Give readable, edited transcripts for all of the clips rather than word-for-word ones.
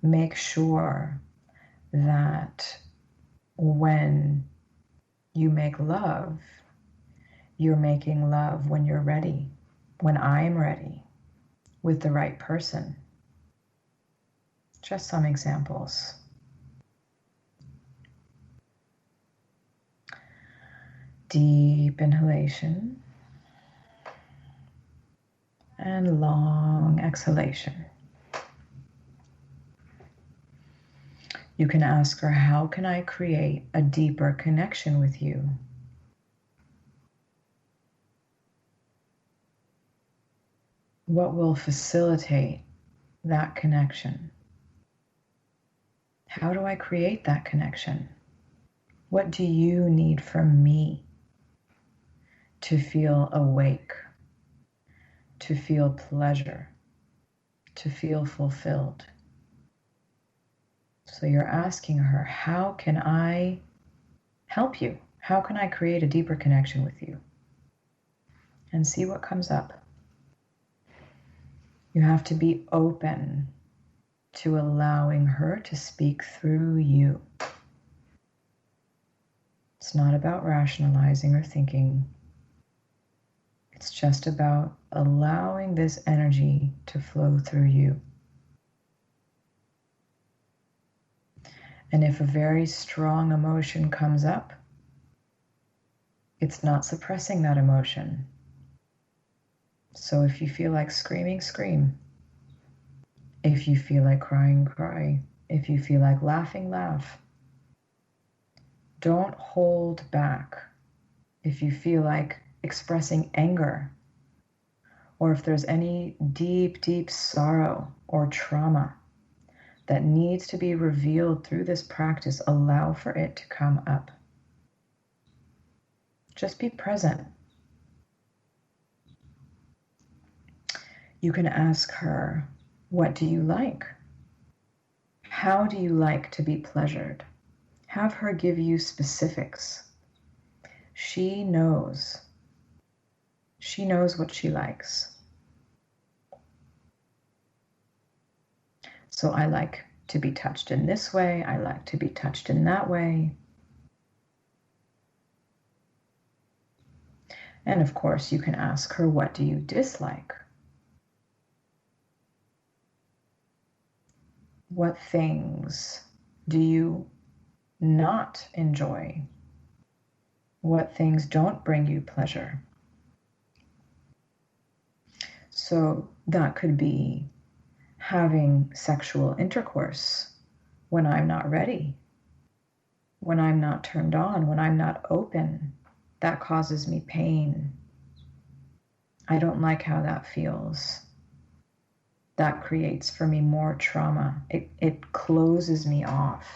make sure that when you make love, you're making love when you're ready, when I'm ready, with the right person. Just some examples. Deep inhalation and long exhalation. You can ask her, how can I create a deeper connection with you? What will facilitate that connection? How do I create that connection? What do you need from me to feel awake, to feel pleasure, to feel fulfilled? So you're asking her, how can I help you? How can I create a deeper connection with you? And see what comes up. You have to be open to allowing her to speak through you. It's not about rationalizing or thinking. It's just about allowing this energy to flow through you. And if a very strong emotion comes up, it's not suppressing that emotion. So if you feel like screaming, scream. If you feel like crying, cry. If you feel like laughing, laugh. Don't hold back. If you feel like expressing anger, or if there's any deep, deep sorrow or trauma that needs to be revealed through this practice, allow for it to come up. Just be present. You can ask her, what do you like? How do you like to be pleasured? Have her give you specifics. She knows. She knows what she likes. So I like to be touched in this way. I like to be touched in that way. And of course, you can ask her, what do you dislike? What things do you not enjoy? What things don't bring you pleasure? So that could be having sexual intercourse when I'm not ready, when I'm not turned on, when I'm not open. That causes me pain. I don't like how that feels. That creates for me more trauma. It closes me off.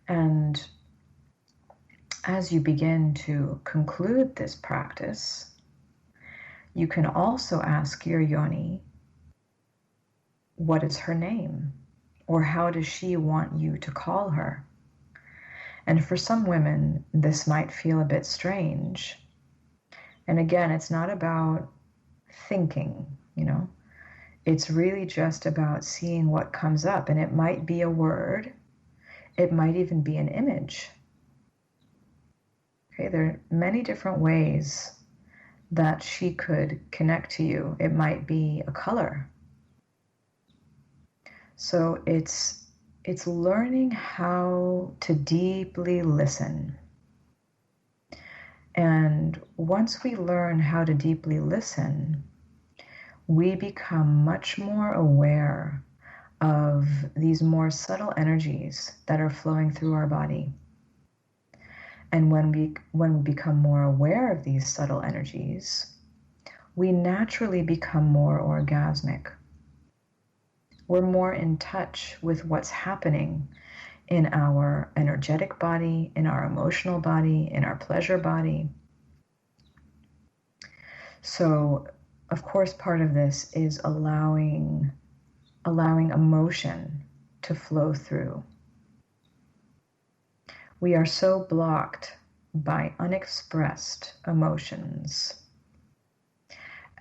And as you begin to conclude this practice, you can also ask your yoni, what is her name? Or how does she want you to call her? And for some women, this might feel a bit strange. And again, it's not about thinking, It's really just about seeing what comes up. And it might be a word. It might even be an image. Okay, there are many different ways that she could connect to you. It might be a color. So it's learning how to deeply listen. And once we learn how to deeply listen, we become much more aware of these more subtle energies that are flowing through our body. And when we become more aware of these subtle energies, we naturally become more orgasmic. We're more in touch with what's happening in our energetic body, in our emotional body, in our pleasure body. So, of course, part of this is allowing emotion to flow through. We are so blocked by unexpressed emotions.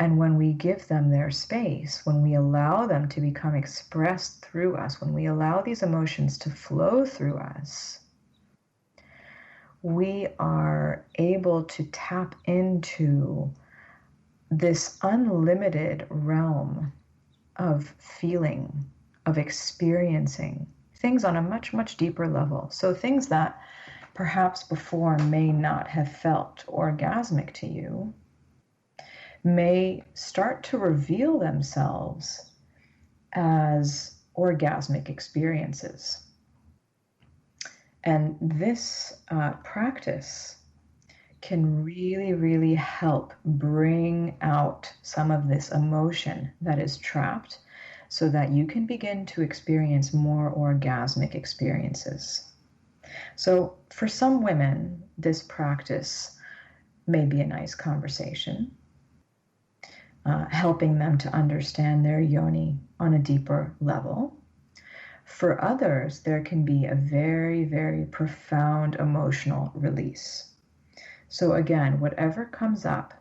And when we give them their space, when we allow them to become expressed through us, when we allow these emotions to flow through us, we are able to tap into this unlimited realm of feeling, of experiencing things on a much, much deeper level. So things that perhaps before may not have felt orgasmic to you may start to reveal themselves as orgasmic experiences. And this practice can really, really help bring out some of this emotion that is trapped so that you can begin to experience more orgasmic experiences. So for some women, this practice may be a nice conversation, helping them to understand their yoni on a deeper level. For others, there can be a very, very profound emotional release. So again, whatever comes up,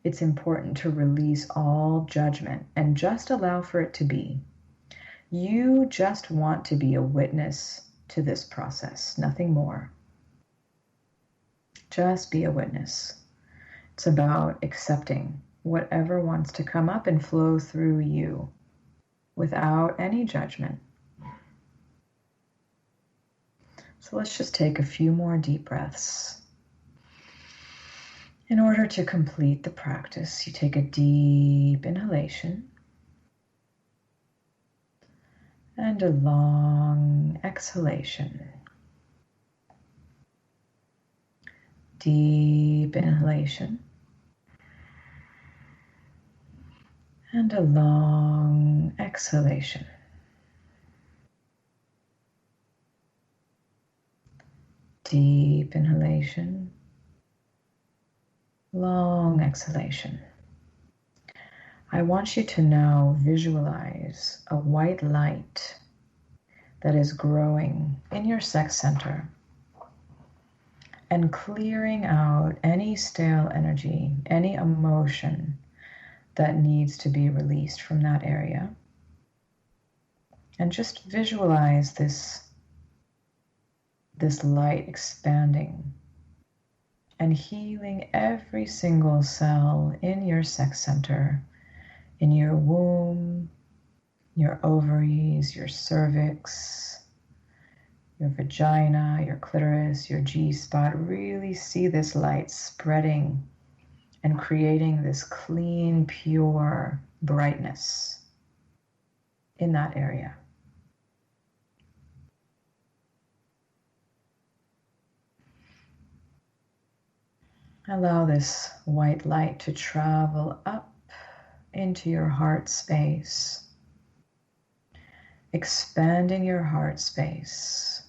it's important to release all judgment and just allow for it to be. You just want to be a witness to this process, nothing more. Just be a witness. It's about accepting whatever wants to come up and flow through you without any judgment. So let's just take a few more deep breaths. In order to complete the practice, you take a deep inhalation and a long exhalation. Deep inhalation and a long exhalation. Deep inhalation, long exhalation. I want you to now visualize a white light that is growing in your sex center and clearing out any stale energy, any emotion that needs to be released from that area. And just visualize this light expanding and healing every single cell in your sex center, in your womb, your ovaries, your cervix, your vagina, your clitoris, your G-spot. Really see this light spreading and creating this clean, pure brightness in that area. Allow this white light to travel up into your heart space, expanding your heart space,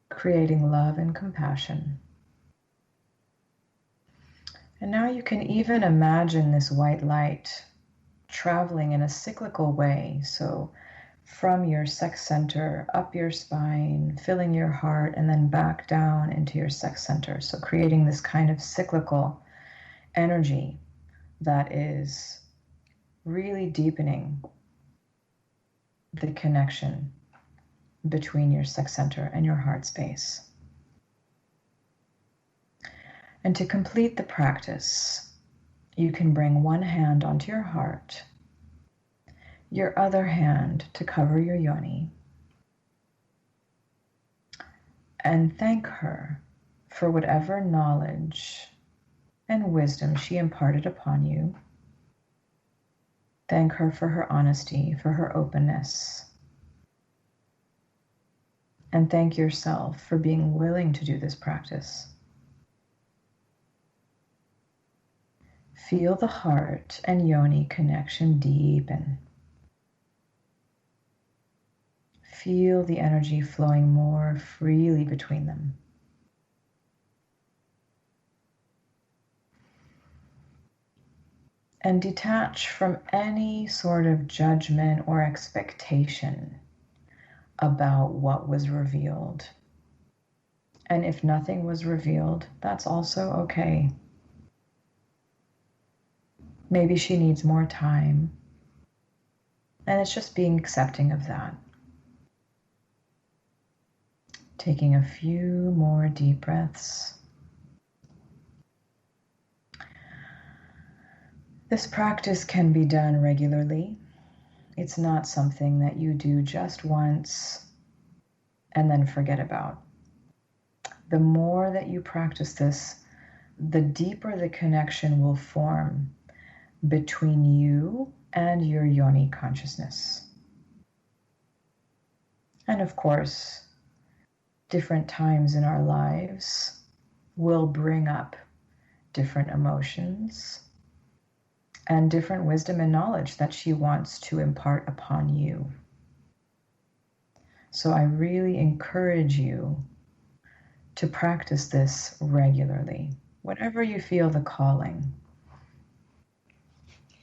creating love and compassion. And now you can even imagine this white light traveling in a cyclical way. So from your sex center, up your spine, filling your heart, and then back down into your sex center. So creating this kind of cyclical energy that is really deepening the connection between your sex center and your heart space. And to complete the practice, you can bring one hand onto your heart, your other hand to cover your yoni, and thank her for whatever knowledge and wisdom she imparted upon you. Thank her for her honesty, for her openness. And thank yourself for being willing to do this practice. Feel the heart and yoni connection deepen. Feel the energy flowing more freely between them. And detach from any sort of judgment or expectation about what was revealed. And if nothing was revealed, that's also okay. Maybe she needs more time. And it's just being accepting of that. Taking a few more deep breaths. This practice can be done regularly. It's not something that you do just once and then forget about. The more that you practice this, the deeper the connection will form between you and your yoni consciousness. And of course, different times in our lives will bring up different emotions and different wisdom and knowledge that she wants to impart upon you. So I really encourage you to practice this regularly, whenever you feel the calling.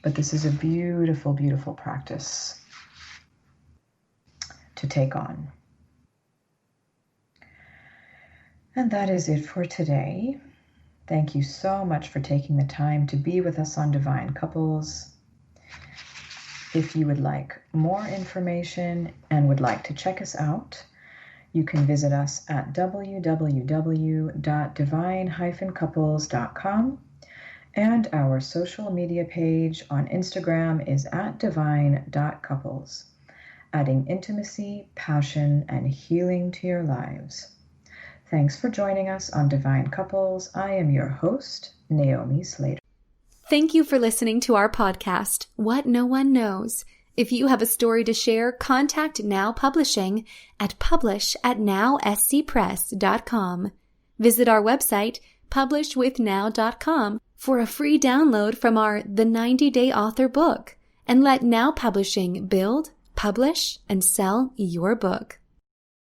But this is a beautiful, beautiful practice to take on. And that is it for today. Thank you so much for taking the time to be with us on Divine Couples. If you would like more information and would like to check us out, you can visit us at www.divine-couples.com, and our social media page on Instagram is at divine.couples, adding intimacy, passion, and healing to your lives. Thanks for joining us on Divine Couples. I am your host, Naomi Slater. Thank you for listening to our podcast, What No One Knows. If you have a story to share, contact Now Publishing at publish@nowscpress.com. Visit our website, publishwithnow.com, for a free download from our The 90-Day Author book, and let Now Publishing build, publish, and sell your book.